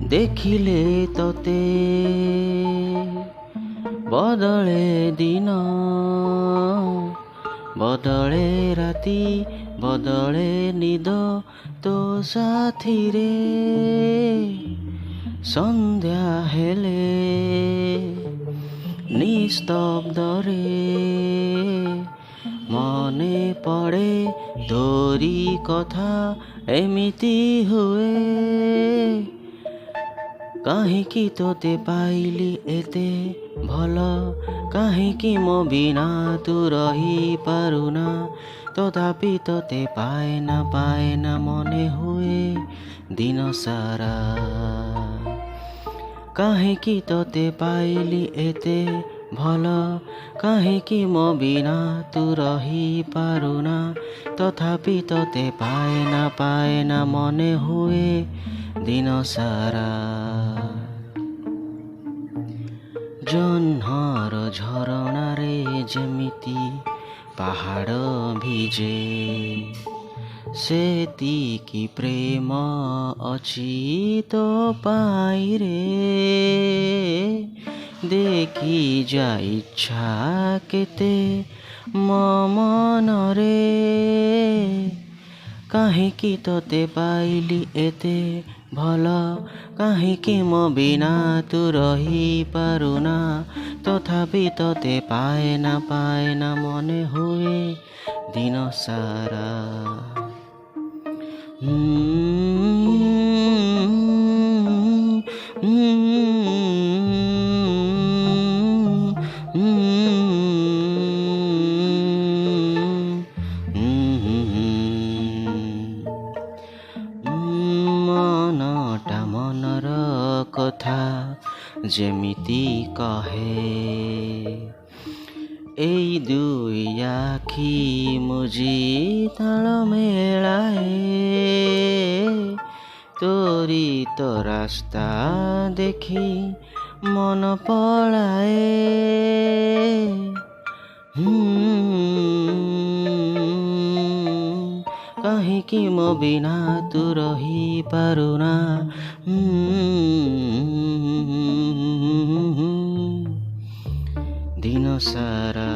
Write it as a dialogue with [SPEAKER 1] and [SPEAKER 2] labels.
[SPEAKER 1] ଦେଖିଲେ ତତେ ବଦଳେ ଦିନ, ବଦଳେ ରାତି, ବଦଳେ ନିଦ ତୋ ସାଥିରେ। ସନ୍ଧ୍ୟା ହେଲେ ନିସ୍ତବ୍ଧରେ ମନେ ପଡ଼େ ତୋରି କଥା, ଏମିତି ହୁଏ। କାହିଁକି ତୋତେ ପାଇଲି ଏତେ ଭଲ, କାହିଁକି ମୋ ବିନା ତୁ ରହିପାରୁନା। ତଥାପି ତୋତେ ପାଏନା ମନେ ହୁଏ ଦିନ ସାରା। କାହିଁକି ତୋତେ ପାଇଲି ଏତେ ଭଲ, କାହିଁକି ମୋ ବିନା ତୁ ରହିପାରୁନା। ତଥାପି ତୋତେ ପାଏନା ମନେ ହୁଏ ଦିନ ସାରା। ଜହ୍ନର ଝରଣାରେ ଯେମିତି ପାହାଡ଼ ଭିଜେ, ସେତିକି ପ୍ରେମ ଅଛି ତୋ ପାଇଁରେ। ଦେଖି ଯା ଇଚ୍ଛା କେତେ ମୋ ମନରେ, କାହିଁକି ତୋତେ ପାଇଲି ଏତେ ଭଲ, କାହିଁକି ମୋ ବିନା ତୁ ରହିପାରୁନା। ତଥାପି ତୋତେ ପାଏନା ମନେ ହୁଏ ଦିନ ସାରା। ମନଟା ମନର କଥା ଯେମିତି କହେ, ଏଇ ଦୁଇ ଆଖି ମୁଜି ତାଳ ମେଳାଏ। ତୋରି ତ ରାସ୍ତା ଦେଖି ମନ ପଳାଏ। କାହିଁକି ମୋ ବିନା ତୁ ରହିପାରୁନା। ଦିନ ସାରା